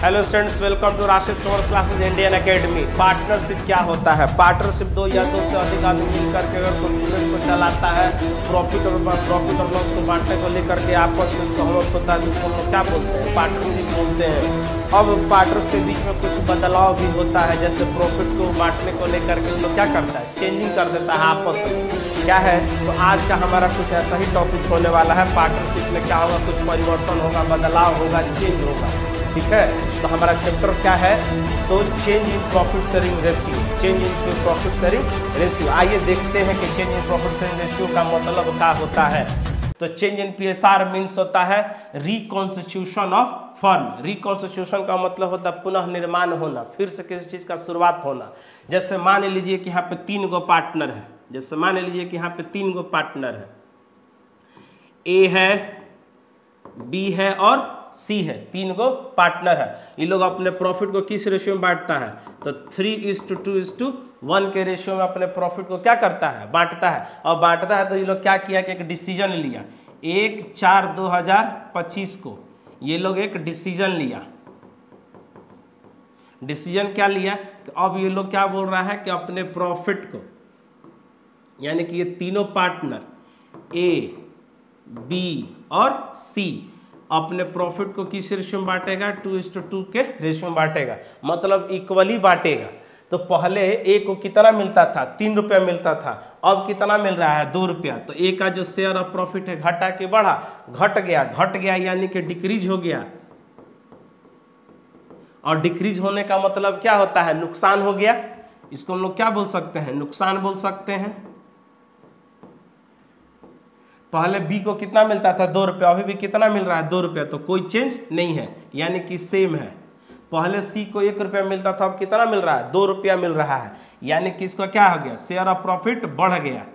Hello students, welcome to Rashid commerce classes Indian academy. Partnership क्या होता है? पार्टनरशिप दो या दो से अधिक आदमी मिल करके अगर कोई बिजनेस को चलाता है, प्रॉफिट और लॉस को बांटने को लेकर के आपस में सहमत होता है, जिसको हम लोग क्या बोलते हैं? पार्टनरशिप बोलते हैं। अब पार्टनर्स के बीच में कुछ बदलाव भी होता है, जैसे प्रॉफिट को बांटने को लेकर के लोग क्या करता है? चेंजिंग कर देता है आपस में। क्या है? तो आज का हमारा कुछ ऐसा ही टॉपिक होने वाला है। पार्टनरशिप में क्या होगा? कुछ परिवर्तन होगा, बदलाव होगा, चेंज होगा। ठीक है, तो हमारा चैप्टर क्या है? तो change in profit sharing ratio. Change in profit sharing ratio. आइए देखते हैं कि change in profit sharing ratio का मतलब क्या होता है। तो चेंज इन पीएसआर मीन्स होता है रिकॉन्स्टिट्यूशन ऑफ फर्म। रिकॉन्स्टिट्यूशन का मतलब होता है पुनः निर्माण होना, फिर से किसी चीज का शुरुआत होना। जैसे मान लीजिए कि यहाँ पे 3 गो पार्टनर है। जैसे मान लीजिए कि यहाँ पे 3 गो पार्टनर है, ए है, बी है और सी है। 3 गो पार्टनर है। ये लोग अपने प्रॉफिट को किस रेशियो में बांटता है? तो 3:2:1 के रेशियो में अपने प्रॉफिट को क्या करता है? बांटता है। और बांटता है तो ये लोग क्या किया कि एक डिसीजन लिया। 1/4/2025 को ये लोग एक डिसीजन लिया। डिसीजन क्या लिया? अब ये लोग क्या बोल रहा है कि अपने प्रॉफिट को, यानी कि ये तीनों पार्टनर ए, बी और सी अपने प्रॉफिट को किस रेशियो में बांटेगा? 2:2 के रेशियो में बांटेगा, मतलब इक्वली बांटेगा। तो पहले ए को कितना मिलता था? 3 रुपया मिलता था। अब कितना मिल रहा है? 2 रुपया। तो ए का जो शेयर ऑफ प्रॉफिट है घटा के बढ़ा, घट गया यानी कि डिक्रीज हो गया। और डिक्रीज होने का मतलब क्या होता है? नुकसान हो गया। इसको हम लोग क्या बोल सकते हैं? नुकसान बोल सकते हैं। पहले बी को कितना मिलता था? 2 रुपया। अभी भी कितना मिल रहा है? 2 रुपया। तो कोई चेंज नहीं है, यानी कि सेम है। पहले सी को 1 रुपया मिलता था, अब कितना मिल रहा है? 2 रुपया मिल रहा है, यानी कि इसका क्या हो गया? शेयर ऑफ प्रॉफिट बढ़ गया,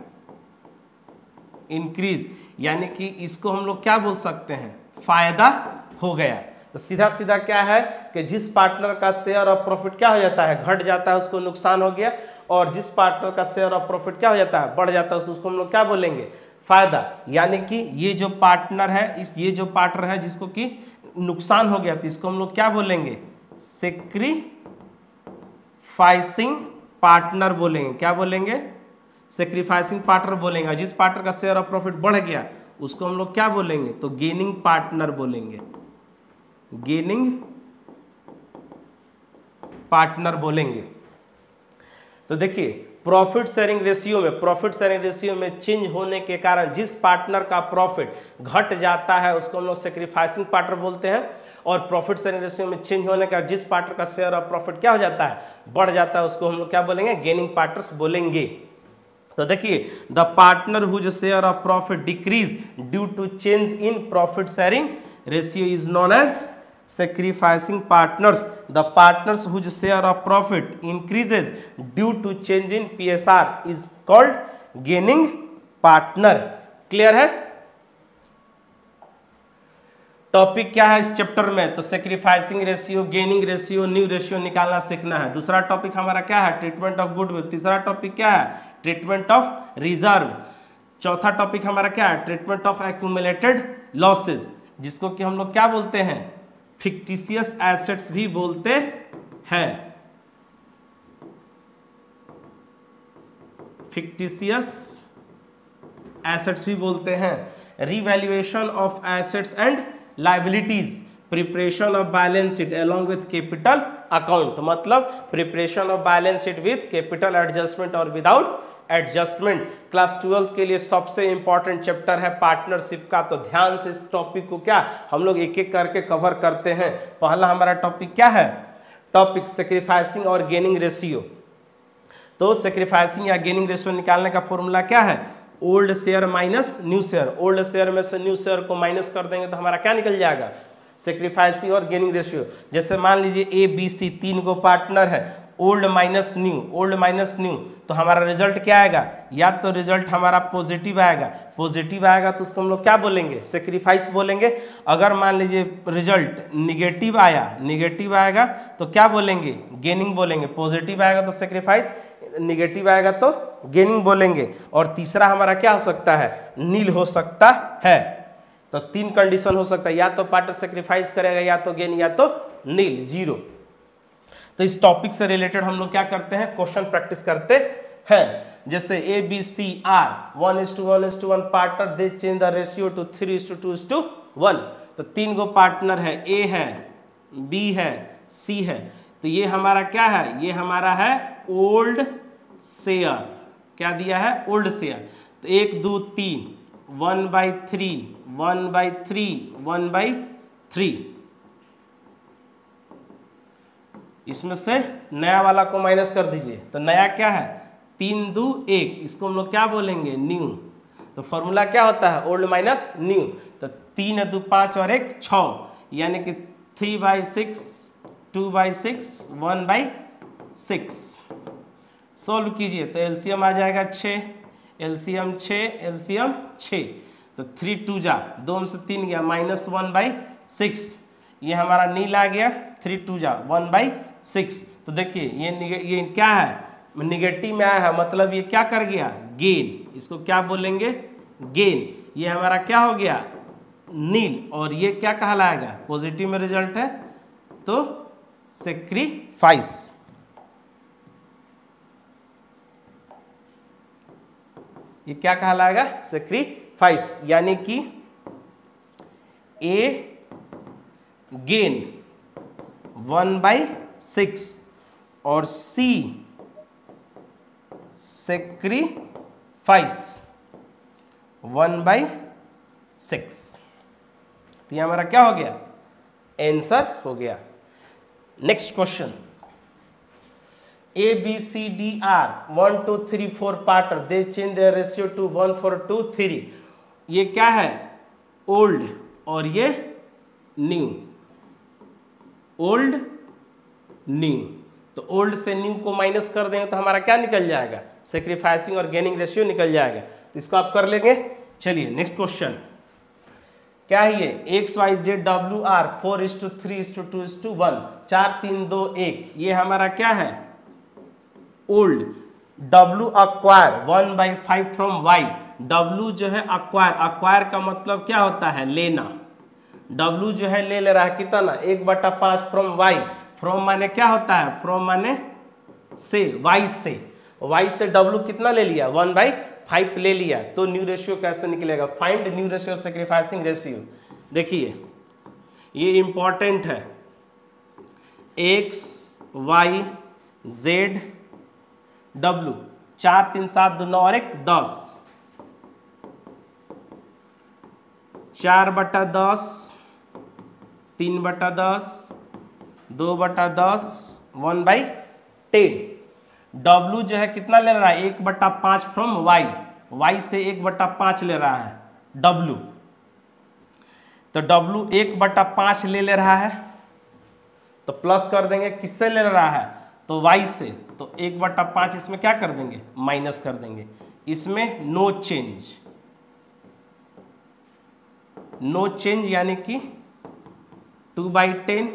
इंक्रीज। यानी कि इसको हम लोग क्या बोल सकते हैं? फायदा हो गया। तो सीधा सीधा क्या है कि जिस पार्टनर का शेयर ऑफ प्रॉफिट क्या हो जाता है? घट जाता है, उसको नुकसान हो गया। और जिस पार्टनर का शेयर ऑफ प्रॉफिट क्या हो जाता है? बढ़ जाता है, उसको हम लोग क्या बोलेंगे? फायदा। यानी कि ये जो पार्टनर है, ये जो पार्टनर है जिसको कि नुकसान हो गया, तो इसको हम लोग क्या बोलेंगे? सेक्रीफाइसिंग पार्टनर बोलेंगे। क्या बोलेंगे? सेक्रीफाइसिंग पार्टनर बोलेंगे। जिस पार्टनर का शेयर ऑफ प्रॉफिट बढ़ गया उसको हम लोग क्या बोलेंगे? तो गेनिंग पार्टनर बोलेंगे। गेनिंग पार्टनर बोलेंगे। तो देखिए, प्रॉफिट शेयरिंग रेशियो में चेंज होने के कारण जिस पार्टनर का प्रॉफिट घट जाता है उसको हम लोग सेक्रीफाइसिंग पार्टनर बोलते हैं। और प्रॉफिट शेयरिंग रेशियो में चेंज होने का जिस पार्टनर का शेयर ऑफ प्रॉफिट क्या हो जाता है? बढ़ जाता है, उसको हम लोग क्या बोलेंगे? गेनिंग पार्टनर्स बोलेंगे। तो देखिए, the partner whose share of profit decreases due to change in profit sharing ratio is known as sacrificing partners. The partners whose share of profit increases due to change in PSR is called gaining partner. Clear है? Topic क्या है इस chapter में? तो sacrificing ratio, gaining ratio, new ratio निकालना सीखना है। दूसरा टॉपिक हमारा क्या है? Treatment of goodwill. तीसरा टॉपिक क्या है? Treatment of reserve. चौथा टॉपिक हमारा क्या है? ट्रीटमेंट ऑफ एक्यूमुलेटेड लॉसेज, जिसको कि हम लोग क्या बोलते हैं? फिक्टिशियस एसेट्स भी बोलते हैं। फिक्टिशियस एसेट्स भी बोलते हैं। Revaluation of assets and liabilities, preparation of balance sheet along with capital account, मतलब preparation of balance sheet with capital adjustment और विदाउट एडजस्टमेंट। क्लास 12 के लिए सबसे इंपॉर्टेंट चैप्टर है पार्टनरशिप का। तो ध्यान से इस टॉपिक को क्या हम लोग एक एक करके कवर करते हैं। पहला हमारा टॉपिक क्या है? टॉपिक सेक्रीफाइसिंग और गेनिंग रेशियो। तो सेक्रीफाइसिंग या गेनिंग रेशियो निकालने का फॉर्मूला क्या है? Old share minus new share. Old share में से न्यू शेयर को माइनस कर देंगे तो हमारा क्या निकल जाएगा? सेक्रीफाइसिंग और गेनिंग रेशियो। जैसे मान लीजिए ए, बी, सी 3 गो पार्टनर है, ओल्ड माइनस न्यू, तो हमारा रिजल्ट क्या आएगा? या तो रिजल्ट हमारा पॉजिटिव आएगा तो उसको हम लोग क्या बोलेंगे? सेक्रीफाइस बोलेंगे। अगर मान लीजिए रिजल्ट निगेटिव आएगा तो क्या बोलेंगे? गेनिंग बोलेंगे। पॉजिटिव आएगा तो सेक्रीफाइस, निगेटिव आएगा तो गेनिंग बोलेंगे। और तीसरा हमारा क्या हो सकता है? नील हो सकता है। तो 3 कंडीशन हो सकता है, या तो पार्टनर सेक्रीफाइस करेगा, या तो गेन, या तो नील 0। तो इस टॉपिक से रिलेटेड हम लोग क्या करते हैं, क्वेश्चन प्रैक्टिस करते हैं। जैसे ABC are 1:1:1 partner, they change the ratio to 3:2:1। तो 3 गो पार्टनर है, ए है, बी है, सी है। तो ये हमारा क्या है, ये हमारा है ओल्ड शेयर। क्या दिया है, ओल्ड शेयर। तो 1 2 3 1/3 1/3 1/3। इसमें से नया वाला को माइनस कर दीजिए। तो नया क्या है, 3 2 1, इसको हम लोग क्या बोलेंगे, न्यू। तो फॉर्मूला क्या होता है, ओल्ड माइनस न्यू। तो 3 2 5 और 1 6, यानी कि 3/6 2/6 1/6। सॉल्व कीजिए तो एलसीएम आ जाएगा 6, एलसीएम 6, एलसीएम 6। तो 3 2 जा, 2 में से 3 गया, -1/6। ये हमारा नील आ गया, 3 2 जा 1/6। तो देखिए ये क्या है, निगेटिव में आया है, मतलब ये क्या कर गया, गेन। इसको क्या बोलेंगे, गेन। ये हमारा क्या हो गया, नील। और ये क्या कहलाएगा, पॉजिटिव में रिजल्ट है तो सेक्रीफाइस। ये क्या कहलाएगा, सेक्रीफाइस। यानी कि ए गेन 1/6 और सी सेक्रीफाइस 1/6। तो ये हमारा क्या हो गया, आंसर हो गया। Next question, ABCDR 1 2 3 4 partner, they change their ratio two 1:4:3। ये क्या है, ओल्ड और ये न्यू, ओल्ड न्यू। तो ओल्ड से न्यू को माइनस कर देंगे तो हमारा क्या निकल जाएगा, सेक्रीफाइसिंग और गेनिंग रेशियो निकल जाएगा। तो इसको आप कर लेंगे। चलिए नेक्स्ट क्वेश्चन, क्या है ये, XYZWR 4:3:2:1 4 3 2 1। ये हमारा क्या है, old. W acquire 1/5 from Y। W जो है अक्वायर, अक्वायर का मतलब क्या होता है, लेना। W जो है ले रहा है कितना, 1/5 फ्रॉम Y। फ्रॉम माने क्या होता है, फ्रॉम माने से, Y से। Y से W कितना ले लिया, 1/5 ले लिया। तो न्यू रेशियो कैसे निकलेगा, find new ratio sacrificing ratio. देखिए ये इंपॉर्टेंट है, X Y Z W 4 3 7 2 9 और 1 10, 4/10 3/10 2/10 1/10। W जो है कितना ले रहा है, 1/5 फ्रॉम Y। Y से 1/5 ले रहा है W। तो W 1/5 ले रहा है, तो प्लस कर देंगे, किससे ले रहा है, तो Y से। तो 1/5 इसमें क्या कर देंगे, माइनस कर देंगे। इसमें नो चेंज, नो चेंज यानी कि 2/10।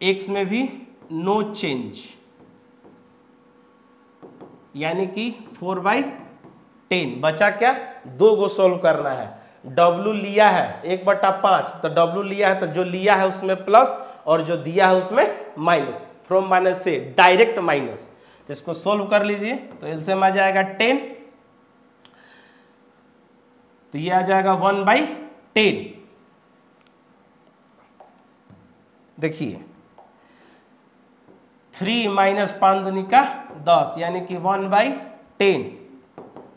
X में भी नो चेंज यानी कि 4/10। बचा क्या, 2 को सोल्व करना है। W लिया है 1/5, तो W लिया है तो जो लिया है उसमें प्लस और जो दिया है उसमें माइनस। फ्रॉम माइनस से डायरेक्ट माइनस। तो इसको सोल्व कर लीजिए तो एलसीएम आ जाएगा 10। तो ये आ जाएगा 1/10। देखिए 3 - 5 दूनी का 10 यानी कि 1/10।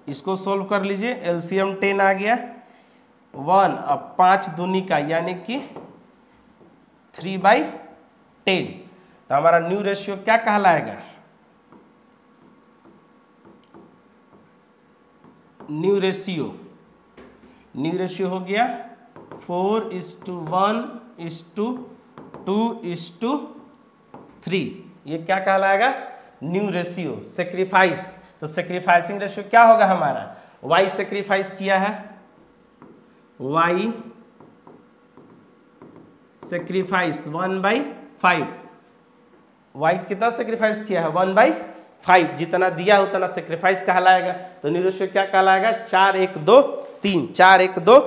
इसको सोल्व कर लीजिए, एलसीएम 10 आ गया। 1 अब 5 दूनी का यानी कि 3/10। तो हमारा न्यू रेशियो क्या कहलाएगा, न्यू रेशियो हो गया 4:1:2:3। ये क्या कहलाएगा, न्यू रेशियो। सेक्रीफाइस, तो सेक्रीफाइसिंग रेशियो क्या होगा हमारा, Y सेक्रीफाइस किया है, Y सेक्रीफाइस 1/5। Y कितना सेक्रीफाइस किया है, 1/5। जितना दिया उतना सेक्रीफाइस कहलाएगा। तो न्यू रेशियो क्या कहलाएगा, 4:1:2:3। 4:1:2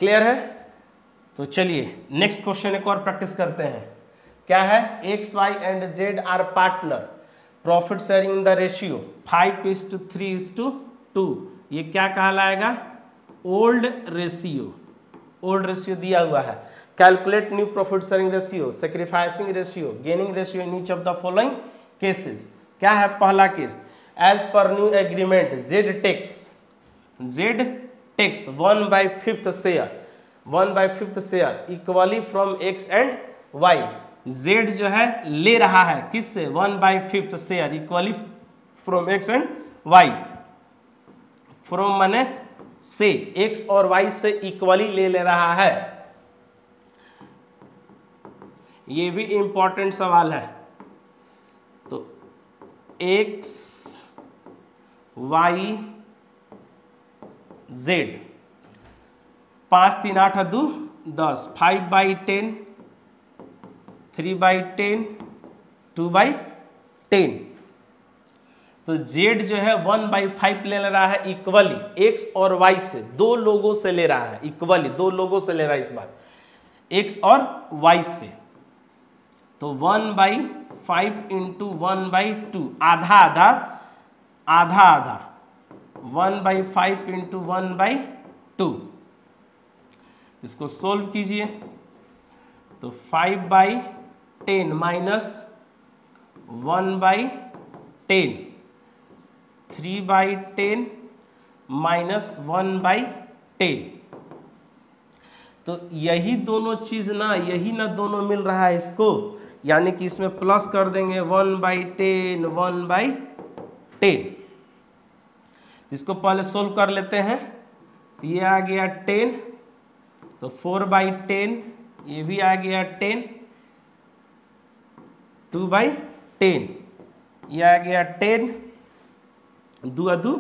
क्लियर है? तो चलिए नेक्स्ट क्वेश्चन एक और प्रैक्टिस करते हैं। क्या है? X Y and Z are partner, profit sharing in the ratio 5:3:2। ये क्या कहलाएगा? Old ratio. ओल्ड रेशियो दिया हुआ है। Calculate new profit sharing ratio, sacrificing ratio, gaining ratio in each of the following cases. क्या है पहला केस? As per new agreement Z takes 1/5 share, 1/5 share equally from X and Y. Z जो है ले रहा है किससे? 1/5 share equally from X and Y. From माने से, एक्स और वाई से इक्वली ले रहा है। ये भी इंपॉर्टेंट सवाल है। तो एक्स वाई जेड, 5 3 8 2 10, 5/10, 3/10, 2/10। तो जेड जो है 1/5 ले रहा है इक्वली एक्स और वाई से, दो लोगों से ले रहा है इक्वली, दो लोगों से ले रहा है इस बार, एक्स और वाई से। तो 1/5 इंटू 1/2, आधा आधा, आधा आधा, 1/5 इंटू 1/2। इसको सोल्व कीजिए। तो 5/10 माइनस 1/10, 3/10 माइनस 1/10। तो यही दोनों चीज ना, यही ना दोनों मिल रहा है इसको, यानी कि इसमें प्लस कर देंगे 1/10, 1/10। इसको पहले सोल्व कर लेते हैं। तो ये आ गया 10, तो 4/10, ये भी आ गया 10, 2/10, ये आ गया 10, 2 2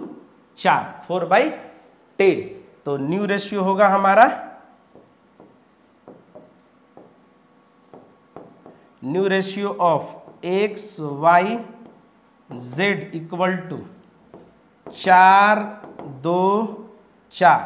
4, 4/10। तो न्यू रेशियो होगा हमारा, new ratio of X Y Z equal to 4 2 4।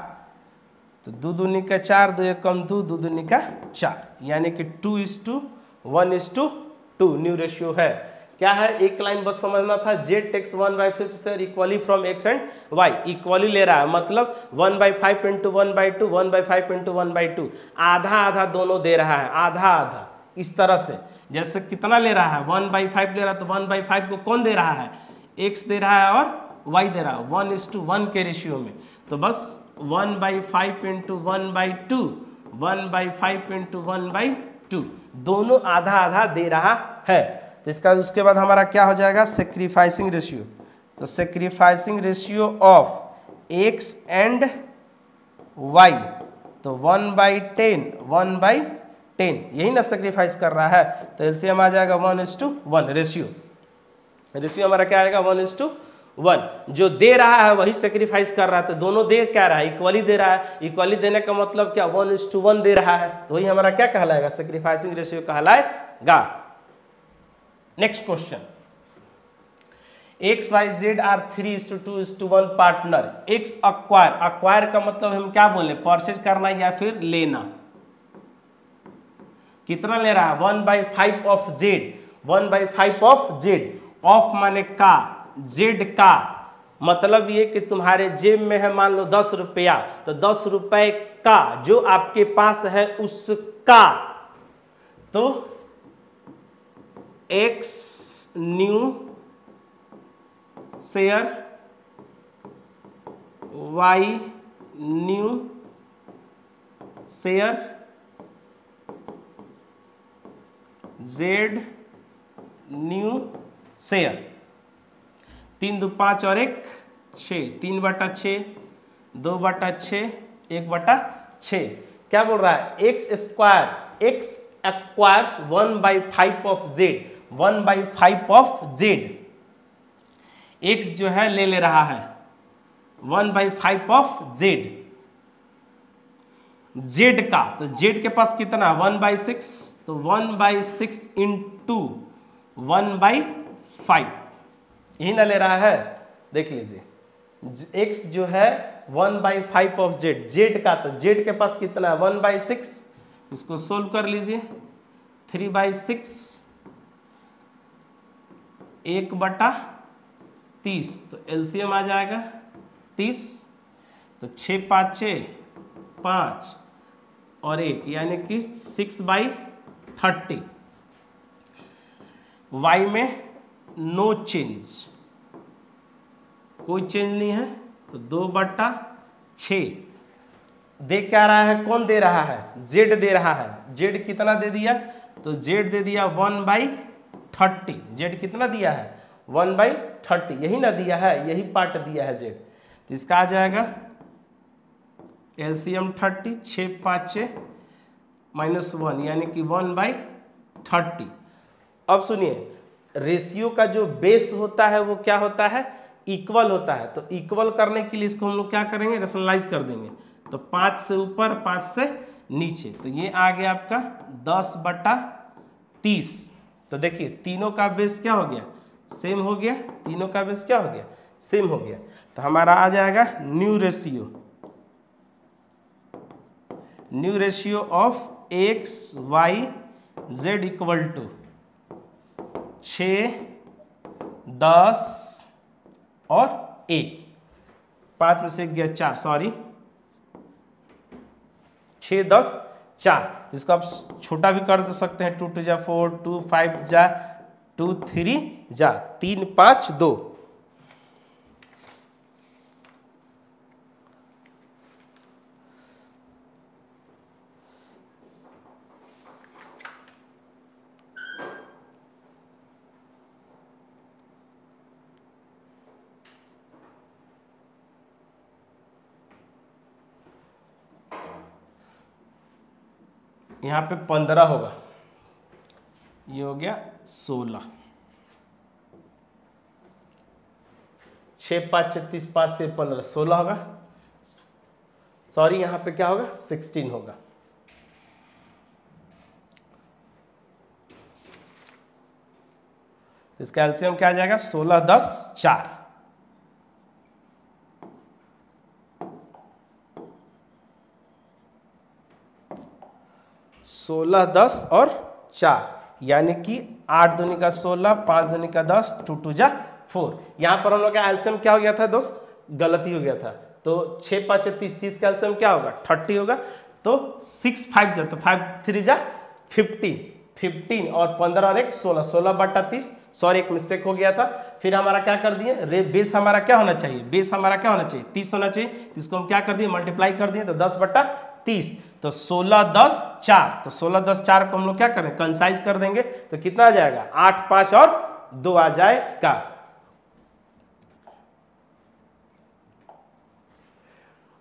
तो 2 दूनी का 4, 2 एक कम 2, 2 दूनी का 4, यानी कि 2:1:2 न्यू रेशियो है। क्या है? एक लाइन बस समझना था। Z takes 1/5 share equally from X and Y, equally ले रहा है मतलब 1/5 इंटू 1/2, 1/5 इंटू 1/2, आधा आधा दोनों दे रहा है, आधा आधा। इस तरह से जैसे कितना ले रहा है? 1/5 ले रहा है, तो 1/5 को कौन दे रहा है? एक्स दे रहा है और वाई दे रहा है, 1:1 के रेशियो में। तो बस 1/5 इंटू 1/2, 1/5 इंटू 1/2, दोनों आधा आधा दे रहा है। तो इसका उसके बाद हमारा क्या हो जाएगा? Sacrificing ratio. तो sacrificing ratio of X and Y, तो 1/10, 1/10, यही ना सेक्रीफाइस कर रहा है। तो एलसीएम आ जाएगा 1:1 रेशियो। रेशियो हमारा क्या आएगा? 1:1। जो दे रहा है वही सेक्रीफाइस कर रहा है, तो दोनों दे क्या रहा है? इक्वली दे रहा है। इक्वली देने का मतलब क्या? 1:1 दे रहा है, तो वही हमारा क्या कहलाएगा? सेक्रीफाइसिंग रेशियो कहलाएगा। Next question, X Y Z are 3:2:1 partner. X acquire, acquire का मतलब हम क्या बोले? परचेज करना या फिर लेना। कितना ले रहा है? 1/5 of Z, 1/5 of Z. Of माने का, जेड का मतलब ये कि तुम्हारे जेब में है मान लो 10 रुपया, तो 10 रुपए का जो आपके पास है उसका। तो X new share, Y new share, Z new share. 3 2 5 और 1 6, 3/6, 2/6, 1/6। क्या बोल रहा है? X square, x acquires 1/5 of Z, 1/5 of Z. X जो है ले रहा है 1/5 ऑफ जेड, जेड का। तो जेड के पास कितना? 1/6, तो 1/6 इंटू 1/5, यही ना ले रहा है। देख लीजिए x जो है 1/5 ऑफ z का, तो z के पास कितना है 1/6, इसको सोल्व कर लीजिए 3/6 1/30, तो एलसीएम आ जाएगा 30, तो 6 5 6 5 और 1 यानी कि 6/30। y में नो चेंज, कोई चेंज नहीं है, तो 2/6 दे क्या रहा है, कौन दे रहा है, z दे रहा है। z कितना दे दिया, तो z दे दिया 1/30। z कितना दिया है 1/30, यही ना दिया है, यही पार्ट दिया है z, तो इसका आ जाएगा एलसीएम 30, 6 5 6 -1 यानी कि 1/30। अब सुनिए, रेशियो का जो बेस होता है वो क्या होता है, इक्वल होता है। तो इक्वल करने के लिए इसको हम लोग क्या करेंगे, रेशनलाइज कर देंगे। तो 5 से ऊपर 5 से नीचे, तो ये आ गया आपका 10/30। तो देखिए तीनों का बेस क्या हो गया, सेम हो गया, तीनों का बेस क्या हो गया, सेम हो गया। तो हमारा आ जाएगा new ratio of x y z equal to 6 10 और 1, 5 में से गया 4, सॉरी 6 10 4, इसको आप छोटा भी कर दे सकते हैं, 2 2 जा 4, 2 5 जा 2 3 जा 3 5 2। यहाँ पे 15 होगा, ये हो गया 16, 6 5 36 5 3 15 16 होगा, सॉरी यहाँ पे क्या होगा 16 होगा। इसका एलसीएम क्या आ जाएगा 16 10 4, 16 10 और 4 यानी कि 8 दूनी का 16, 5 दूनी का 10, 2 2 जा 4। यहाँ पर हम लोग का एलसीएम क्या हो गया था दोस्त, गलती हो गया था। तो 6 5 30, 30 का एलसीएम क्या होगा 30 होगा, तो 6 5 जा, तो 5 3 जा 15, 15 और 15 और 1 16, 16/30, सॉरी एक मिस्टेक हो गया था। फिर हमारा क्या कर दिए, बेस हमारा क्या होना चाहिए, बेस हमारा क्या होना चाहिए 30 होना चाहिए, तो इसको हम क्या कर दिए मल्टीप्लाई कर दिए, तो 10/30, तो 16 10 4, तो 16 10 4 को हम लोग क्या करें कंसाइज कर देंगे, तो कितना आ जाएगा 8 5 और 2 आ जाएगा।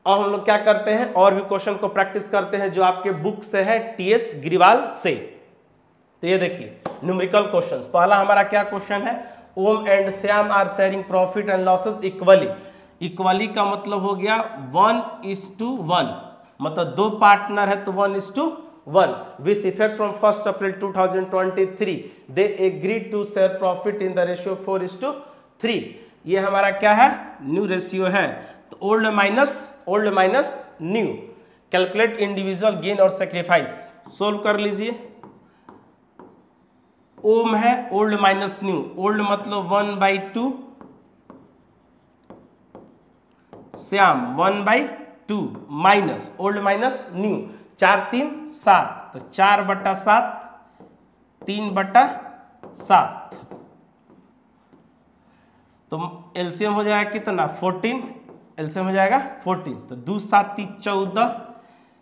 अब हम लोग क्या करते हैं, और भी क्वेश्चन को प्रैक्टिस करते हैं जो आपके बुक से है, टीएस ग्रिवाल से। तो ये देखिए न्यूमेरिकल क्वेश्चंस, पहला हमारा क्या क्वेश्चन है, Om and Shyam are sharing profit and losses equally. Equally का मतलब हो गया 1:1, मतलब 2 पार्टनर है तो 1:1। With effect from 1 April 2023 they agreed to share profit in the ratio 4:3। ये हमारा क्या है, न्यू रेशियो है। तो old minus new, calculate individual gain और सेक्रीफाइस, सोल्व कर लीजिए। ओम है ओल्ड माइनस न्यू, ओल्ड मतलब 1/2, Shyam 1/2 minus old minus new, 4 3 7, तो 4/7 3/7, तो एलसीएम हो जाएगा कितना 14, एलसीएम हो जाएगा 14, तो 2 7 3 14,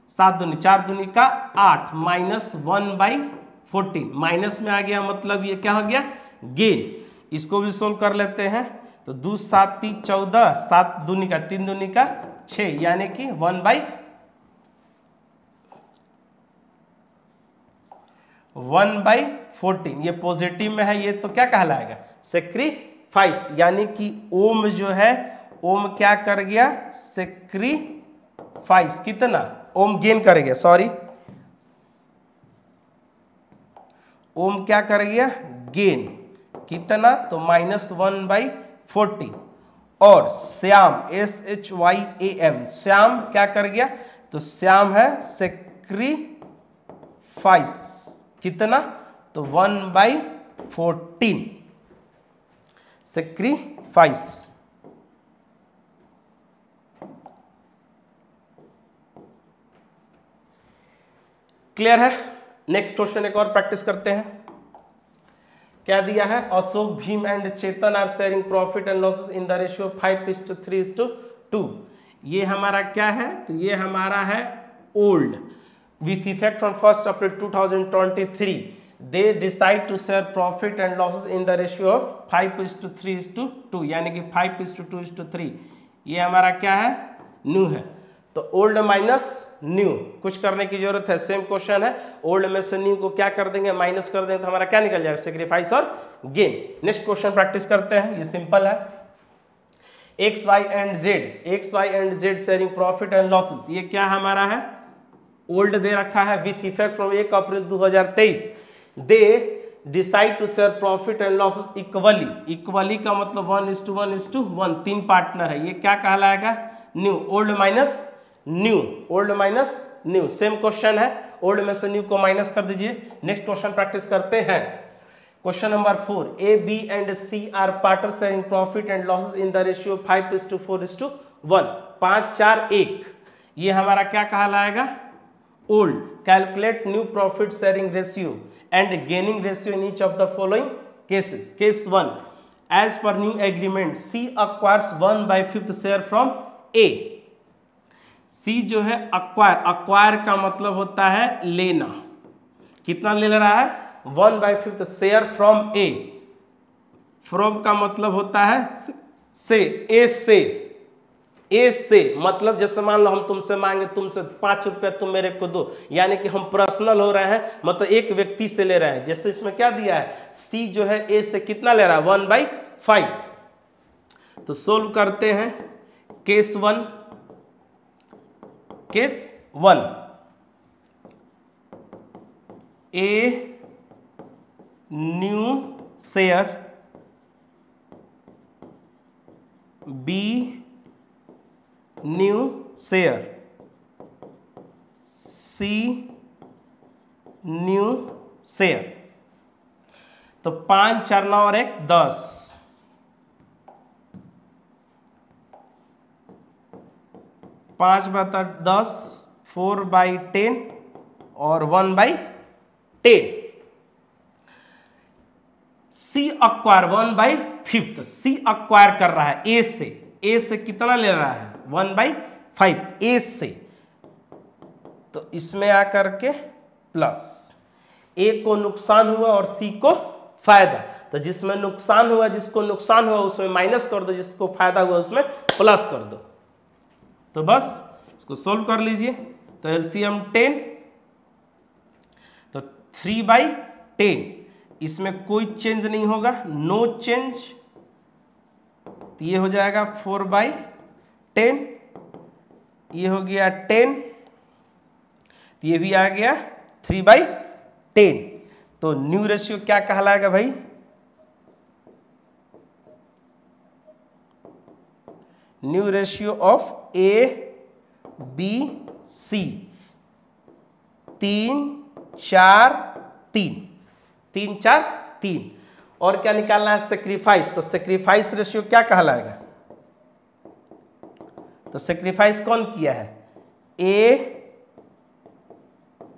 7 दूनी 4 दूनी का 8 माइनस 1/14, माइनस में आ गया मतलब ये क्या हो गया गेन। इसको भी सोल्व कर लेते हैं, तो 2 7 3 14, 7 दूनी का 3 दूनी का 6 यानी कि 1/14, ये पॉजिटिव में है, ये तो क्या कहलाएगा सेक्रीफाइस, यानी कि ओम जो है, ओम क्या कर गया सेक्रीफाइस, कितना ओम गेन कर गया, सॉरी ओम क्या कर गया गेन, कितना तो -1/40, और श्याम SHYAM श्याम क्या कर गया, तो श्याम है सेक्रीफाइस कितना, तो 1/14 सेक्रीफाइस। क्लियर है। नेक्स्ट क्वेश्चन एक और प्रैक्टिस करते हैं। क्या दिया है, Ashok, Bhim and Chetan are sharing profit and losses in the ratio 5:3:2। ये हमारा क्या है, तो ये हमारा है old with effect from 1 April 2023 they decide to share profit and losses in the ratio of 5:3:2 यानी कि 5:2:3। ये हमारा क्या है, न्यू है। तो ओल्ड माइनस न्यू, कुछ करने की जरूरत है, सेम क्वेश्चन है। ओल्ड में से न्यू को क्या कर देंगे, माइनस कर देंगे, तो हमारा क्या निकल जाएगा, सेक्रीफाइस और गेन। नेक्स्ट क्वेश्चन प्रैक्टिस करते हैं, ये सिंपल है। X Y and Z sharing profit and losses, ये क्या हमारा है, ओल्ड दे रखा है with effect from 1 April 2023 they decide to share profit and losses equally का मतलब 1:1:1, 3 पार्टनर है, ये क्या कहलाएगा, new. Old minus new, same question है, ओल्ड में से न्यू को माइनस कर दीजिए। नेक्स्ट क्वेश्चन प्रैक्टिस करते हैं। Question number 4, A, B and C are partner sharing profit and losses in the ratio 5:4:1, 5:4:1। ये हमारा क्या कहलाएगा, old. Calculate new profit sharing ratio and gaining ratio in each of the following cases. Case 1, as per new agreement C acquires 1/5 share from A। C जो है acquire का मतलब होता है लेना, कितना ले रहा है, 1/5 शेयर फ्रॉम A। फ्रॉम का मतलब होता है से, ए से मतलब जैसे मान लो हम तुमसे मांगे, तुमसे 5 रुपया तुम मेरे को दो, यानी कि हम पर्सनल हो रहे हैं, मतलब एक व्यक्ति से ले रहे हैं। जैसे इसमें क्या दिया है, C जो है A से कितना ले रहा है, 1/5। तो सोल्व करते हैं। Case 1, A new share, B new share, C new share. तो 5 4 9 और 1 10, 5/10, 4/10 और 1/10। C अक्वायर 1/5, C अक्वायर कर रहा है A से कितना ले रहा है, 1/5 A से। तो इसमें आकर के प्लस, A को नुकसान हुआ और C को फायदा। तो जिसमें नुकसान हुआ, जिसको नुकसान हुआ उसमें माइनस कर दो, जिसको फायदा हुआ उसमें प्लस कर दो। तो बस इसको सोल्व कर लीजिए। तो एलसीएम 10, तो 3/10, इसमें कोई चेंज नहीं होगा, नो चेंज। तो ये हो जाएगा 4/10, ये हो गया 10, तो ये भी आ गया 3/10। तो न्यू रेशियो क्या कहलाएगा भाई, new ratio of A B C 3 4 3, 3 4 3। और क्या निकालना है, सेक्रीफाइस। तो सेक्रीफाइस रेशियो क्या कहलाएगा, तो सेक्रीफाइस कौन किया है, A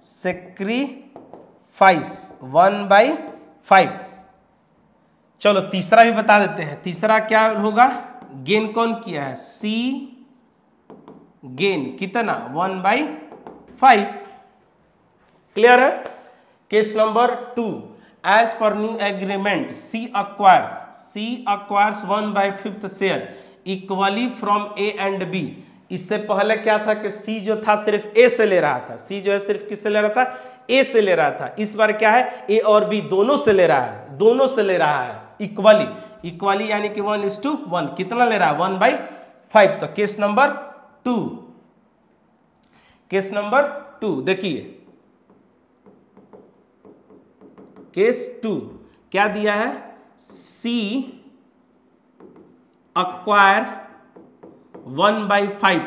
सेक्रीफाइस 1/5। चलो तीसरा भी बता देते हैं। तीसरा क्या होगा, गेन कौन किया है, C गेन कितना, 1/5। क्लियर है। Case number 2, as per new agreement C acquires 1/5 share equally from A and B। इससे पहले क्या था कि C जो था सिर्फ A से ले रहा था, C जो है सिर्फ किससे ले रहा था, A से ले रहा था। इस बार क्या है, A और B दोनों से ले रहा है, इक्वली यानी कि 1:1। कितना ले रहा है, 1/5। तो केस नंबर 2 देखिए, केस 2 क्या दिया है, C acquire 1/5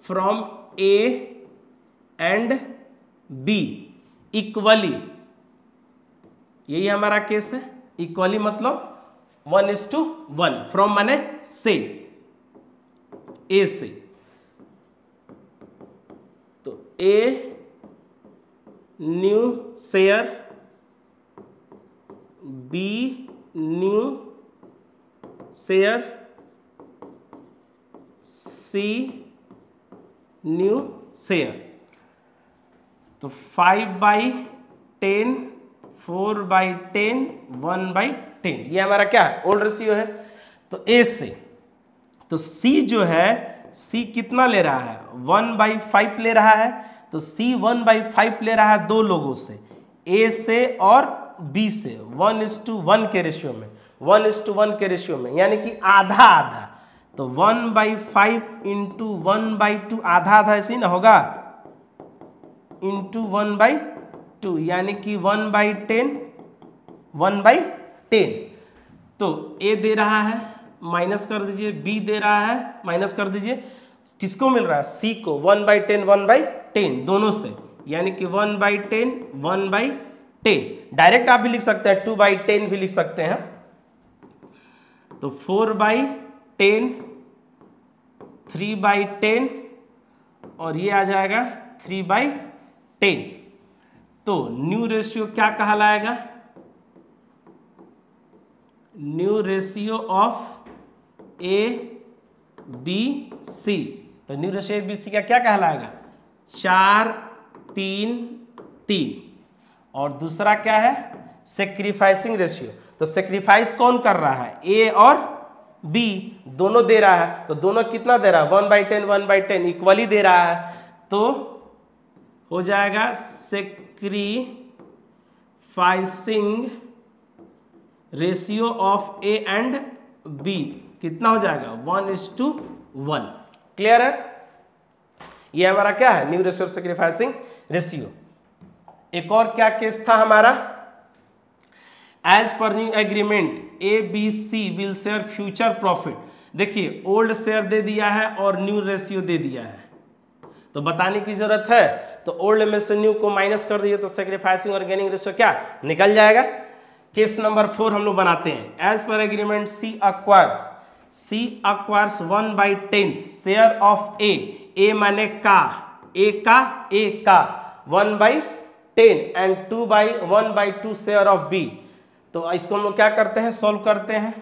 from A and B equally, यही हमारा केस है। इक्वली मतलब 1:1, फ्रॉम माने से, ए से। तो A new share, B new share, C new share. तो 5/10, 4/10, 1/10, ये हमारा क्या है, ओल्ड रेशियो है। तो ए से, तो सी जो है, सी कितना ले रहा है, 1/5 ले रहा है। तो सी 1/5 ले रहा है दो लोगों से, ए से और बी से, 1:1 के रेशियो में, 1:1 के रेशियो में, यानी कि आधा आधा। तो 1/5 इंटू 1/2, आधा आधा ऐसे ही ना होगा, इंटू 1/2, यानी कि 1/10, 1/10। तो ए दे रहा है, माइनस कर दीजिए, बी दे रहा है, माइनस कर दीजिए, किसको मिल रहा है, सी को, 1/10, 1/10 दोनों से, यानी कि 1/10, 1/10। डायरेक्ट आप भी लिख सकते हैं, 2/10 भी लिख सकते हैं। तो 4/10, 3/10, और ये आ जाएगा 3/10। तो न्यू रेशियो क्या कहलाएगा, new ratio of A B C. तो new ratio A B C का क्या कहलाएगा, 4:3:3। और दूसरा क्या है, सेक्रीफाइसिंग रेशियो। तो सेक्रीफाइस कौन कर रहा है, ए और बी दोनों दे रहा है। तो दोनों कितना दे रहा है, 1/10, 1/10 इक्वली दे रहा है। तो हो जाएगा sacrificing ratio of A and B कितना हो जाएगा, 1:1। क्लियर है, ये हमारा क्या है, न्यू रेशियो सेक्रीफाइसिंग रेशियो। एक और क्या केस था हमारा, as per new agreement A B C will share future profit. देखिए ओल्ड शेयर दे दिया है और न्यू रेशियो दे दिया है, तो बताने की जरूरत है। तो ओल्ड में से न्यू को माइनस कर दिए तो सेक्रीफाइसिंग और गेनिंग रेशियो क्या निकल जाएगा। केस नंबर 4 हम लोग बनाते हैं। As per agreement C acquires 1/10 share of A, A माने का, ए का 1/10 एंड 1/2 शेयर ऑफ बी। तो इसको हम लोग क्या करते हैं, सॉल्व करते हैं।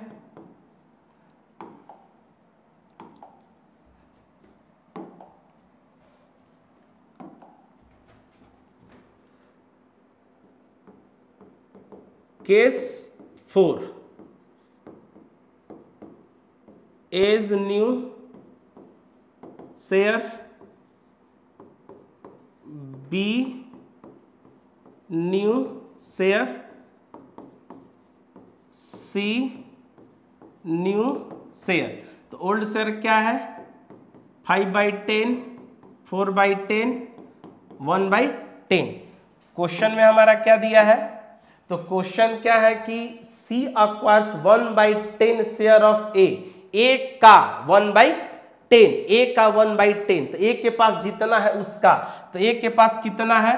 Case 4, as new share B new share C new share. तो ओल्ड शेयर क्या है, 5/10, 4/10, 1/10। क्वेश्चन में हमारा क्या दिया है, तो क्वेश्चन क्या है कि सी अक्वायर्स 1/10 शेयर ऑफ ए का 1/10, ए का 1/10। तो ए के पास जितना है उसका, तो ए के पास कितना है,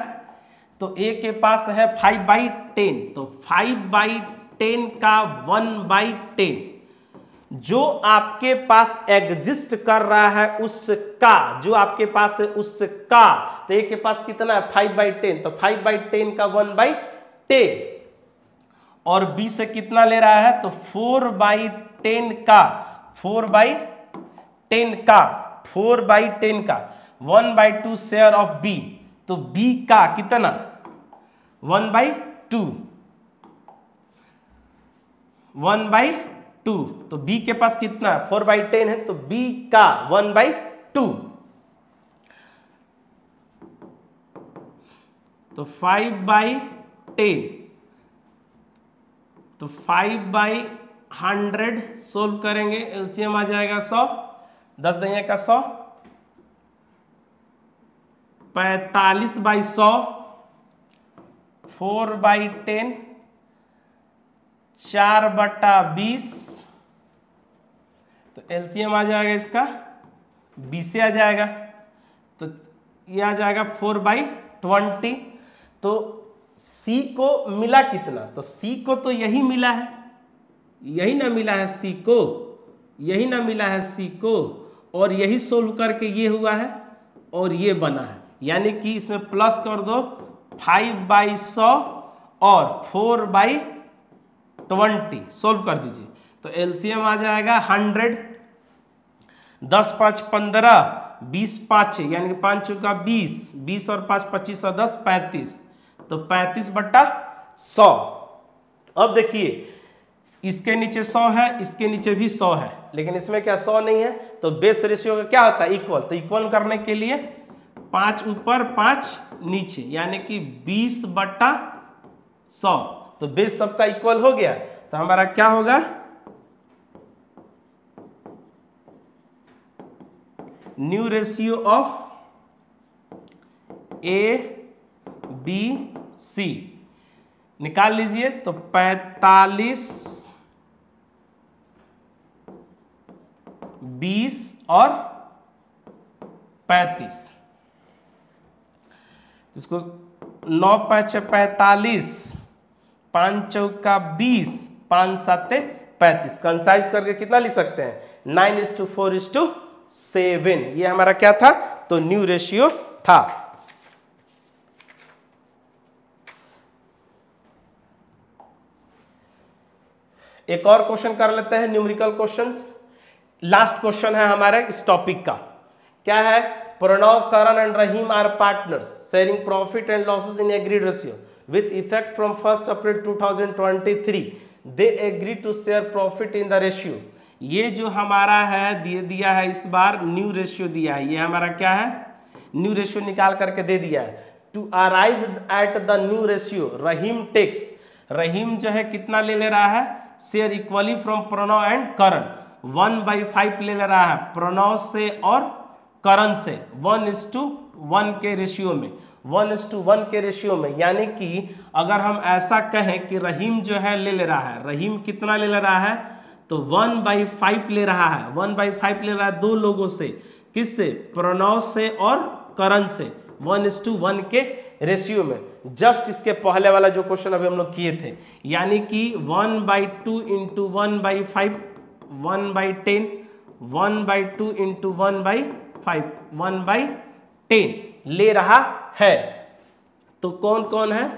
तो ए के पास है 5/10। तो 5/10 का 1/10 जो आपके पास एग्जिस्ट कर रहा है उसका, जो आपके पास है उसका। तो ए के पास कितना है 5/10, तो 5/10 का 1/10। और बी से कितना ले रहा है, तो 4/10 का 1/2 शेयर ऑफ बी। तो बी का कितना 1/2, तो बी के पास कितना 4/10 है, तो बी का 1/2। तो 5/10, तो 5/100 सोल्व करेंगे, एलसीएम आ जाएगा 100, 10 दुनिया का 100, 45/100 4/10, 4/20, तो एलसीएम आ जाएगा इसका 20 से आ जाएगा, तो ये आ जाएगा 4/20। तो सी को मिला कितना, तो सी को तो यही मिला है, यही ना मिला है सी को, यही ना मिला है सी को, और यही सोल्व करके ये हुआ है और ये बना है, यानी कि इसमें प्लस कर दो 5/100 और 4/20 सोल्व कर दीजिए, तो एलसीएम आ जाएगा 100, 10 5 15, 20 5 यानी कि 5 चौका 20, 20 और 5 25 और 10 35, तो 35/100। अब देखिए इसके नीचे 100 है, इसके नीचे भी 100 है, लेकिन इसमें क्या 100 नहीं है, तो बेस रेशियो का क्या होता है इक्वल, तो इक्वल करने के लिए 5 ऊपर 5 नीचे यानी कि 20/100, तो बेस सबका इक्वल हो गया, तो हमारा क्या होगा new ratio of A B C निकाल लीजिए, तो 45 20 और 35, इसको 9 5 45, 5 चौका 20, 5 7 35, कंसाइज करके कितना लिख सकते हैं 9:4:7, ये हमारा क्या था, तो न्यू रेशियो था। एक और क्वेश्चन कर लेते हैं, न्यूमेरिकल क्वेश्चंस। लास्ट क्वेश्चन है हमारे इस टॉपिक का, क्या है, Pranav, Karan and Rahim are partners sharing profit and losses in agreed ratio with effect from 1 April 2023, they agree to share profit in the ratio. ये जो हमारा है दिया है इस बार न्यू रेशियो दिया है, ये हमारा क्या है न्यू रेशियो निकाल करके दे दिया है। To arrive at the new ratio Rahim takes, Rahim जो है कितना ले रहा है share equally from Pranav and Karan, 1/5 ले रहा है प्रणव से और करण से, 1:1 के रेशियो में, 1:1 के रेशियो में, यानी कि अगर हम ऐसा कहें कि रहीम जो है ले रहा है, रहीम कितना ले रहा है, तो 1/5 ले रहा है, 1/5 ले रहा है दो लोगों से, किससे, प्रणव से और करण से, 1:1 के रेशियो में। जस्ट इसके पहले वाला जो क्वेश्चन अभी हम लोग किए थे, यानी कि 1/2 इंटू 1/5, 1/10, 1/2 इंटू 1/5, 1/10 ले रहा है। तो कौन कौन है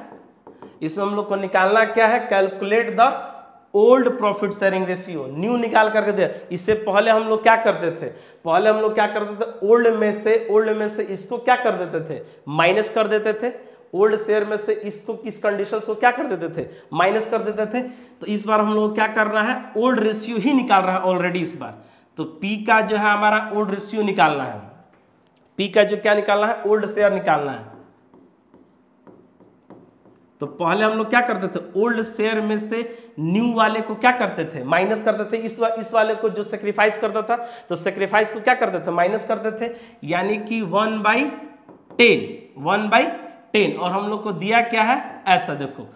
इसमें हम लोग को निकालना क्या है, calculate the old profit sharing ratio, new निकाल करके दे। इससे पहले हम लोग क्या करते थे, पहले हम लोग क्या करते थे, ओल्ड में से इसको क्या कर देते थे, माइनस कर देते थे, ओल्ड शेयर में से इसको किस कंडीशंस को क्या कर देते थे, माइनस कर देते थे। तो इस बार हम लोग क्या कर रहा है, ओल्ड रेशियो ही निकाल रहा है ऑलरेडी इस बार। तो पी का जो है हमारा ओल्ड रेशियो निकालना है, पी का जो क्या निकालना है, ओल्ड शेयर निकालना है। तो पहले हम लोग क्या करते थे, ओल्ड शेयर में से न्यू वाले को क्या करते थे, माइनस करते थे, इस वाले को जो सेक्रीफाइस करता था, तो सेक्रीफाइस को क्या करते थे, माइनस करते थे, यानी कि 1/10, और हम लोग को दिया क्या है, ऐसा देखो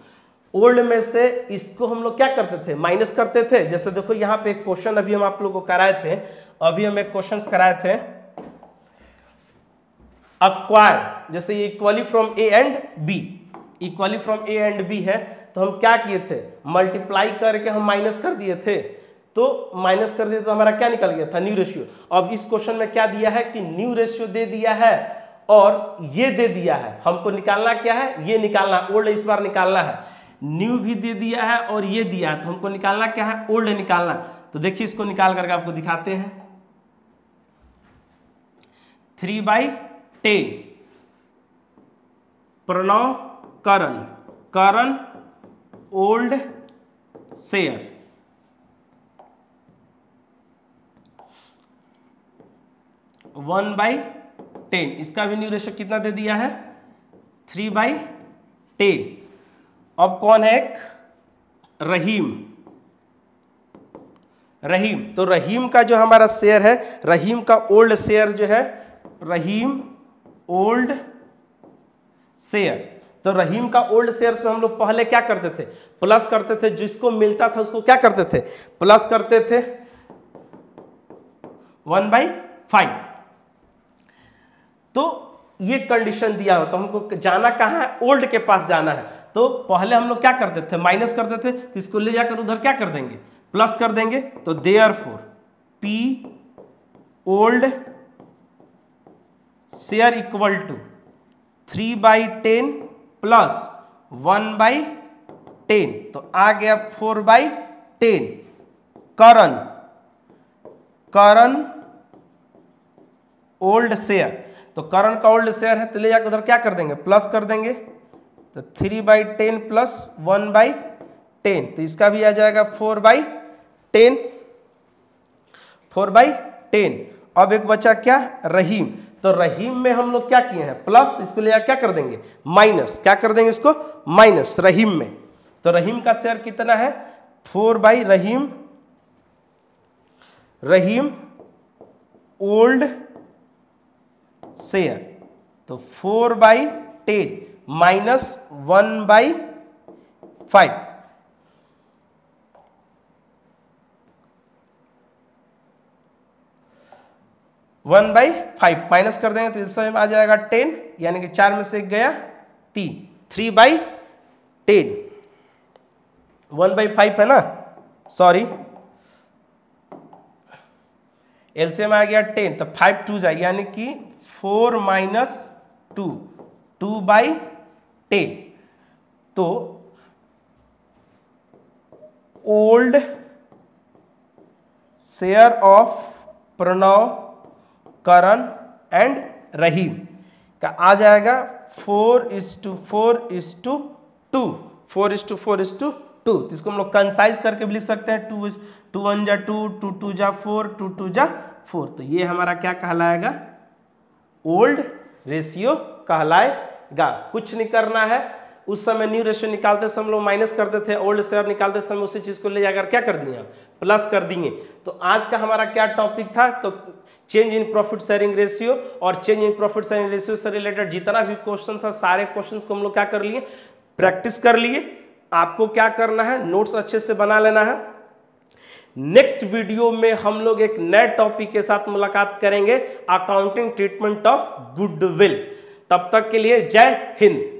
ओल्ड में से इसको हम लोग क्या करते थे, माइनस करते थे। जैसे देखो यहाँ पे एक क्वेश्चन अभी हम आप लोगों को कराए थे, अभी हम एक क्वेश्चन कराए थे, अक्वायर, जैसे ये equally from A and B, equally from A and B है, तो हम क्या किए थे, मल्टीप्लाई करके हम माइनस कर दिए थे, तो माइनस कर दिए तो हमारा क्या निकल गया था, न्यू रेशियो। अब इस क्वेश्चन में क्या दिया है कि न्यू रेशियो दे दिया है और ये दे दिया है, हमको निकालना क्या है, ये निकालना, ओल्ड इस बार निकालना है, न्यू भी दे दिया है और ये दिया है, तो हमको निकालना क्या है, ओल्ड निकालना। तो देखिए इसको निकाल करके आपको दिखाते हैं, 3/10 प्रणव करण ओल्ड शेयर, वन बाई 10, इसका भी न्यू रेशियो कितना दे दिया है, 3/10। अब कौन है, एक रहीम, तो रहीम का जो हमारा शेयर है, रहीम का ओल्ड शेयर जो है, रहीम ओल्ड शेयर, तो रहीम का ओल्ड शेयर्स में हम लोग पहले क्या करते थे, प्लस करते थे, जिसको मिलता था उसको क्या करते थे, प्लस करते थे 1/5। तो ये कंडीशन दिया हो तो हमको जाना कहाँ है, ओल्ड के पास जाना है। तो पहले हम लोग क्या करते थे, माइनस करते थे, तो इसको ले जाकर उधर क्या कर देंगे, प्लस कर देंगे। तो therefore P old share equal to 3/10 plus 1/10, तो आ गया 4/10 करंट ओल्ड शेयर। तो करंट का ओल्ड शेयर है तो ले जाकर उधर क्या कर देंगे, प्लस कर देंगे। तो 3/10 प्लस 1/10, तो इसका भी आ जाएगा 4/10। अब एक बचा क्या, रहीम। तो रहीम में हम लोग क्या किए हैं, प्लस, इसको ले जाकर क्या कर देंगे, माइनस। क्या कर देंगे इसको, माइनस रहीम में। तो रहीम का शेयर कितना है, 4/रहीम ओल्ड शेयर। तो 4/10 माइनस 1/5, माइनस कर देंगे तो इस समय आ जाएगा 10, यानी कि 4 में से 1 गया 3, 3/10। 1/5 है ना, सॉरी, एलसीएम आ गया 10, तो 5 2 जाए, यानी कि 4 माइनस 2, 2/10। तो old share of Pranav, Karan and Rahim का आ जाएगा 4:4:2, 4:4:2। तो इसको हम लोग कंसाइज करके भी लिख सकते हैं, 2 1 जा 2, 2 2 जा 4, 2 2 जा 4। तो ये हमारा क्या कहलाएगा, ओल्ड रेशियो कहलाएगा। कुछ नहीं करना है, उस समय न्यू रेशियो निकालते समय हम लोग माइनस करते थे, ओल्ड शेयर निकालते समय उसी चीज को ले जाकर क्या कर दिए, प्लस कर दिए। तो आज का हमारा क्या टॉपिक था, तो change in profit sharing ratio, और change in profit sharing ratio से रिलेटेड जितना भी क्वेश्चन था, सारे क्वेश्चंस को हम लोग क्या कर लिए, प्रैक्टिस कर लिए। आपको क्या करना है, नोट्स अच्छे से बना लेना है। नेक्स्ट वीडियो में हम लोग एक नए टॉपिक के साथ मुलाकात करेंगे, अकाउंटिंग ट्रीटमेंट ऑफ गुडविल। तब तक के लिए जय हिंद।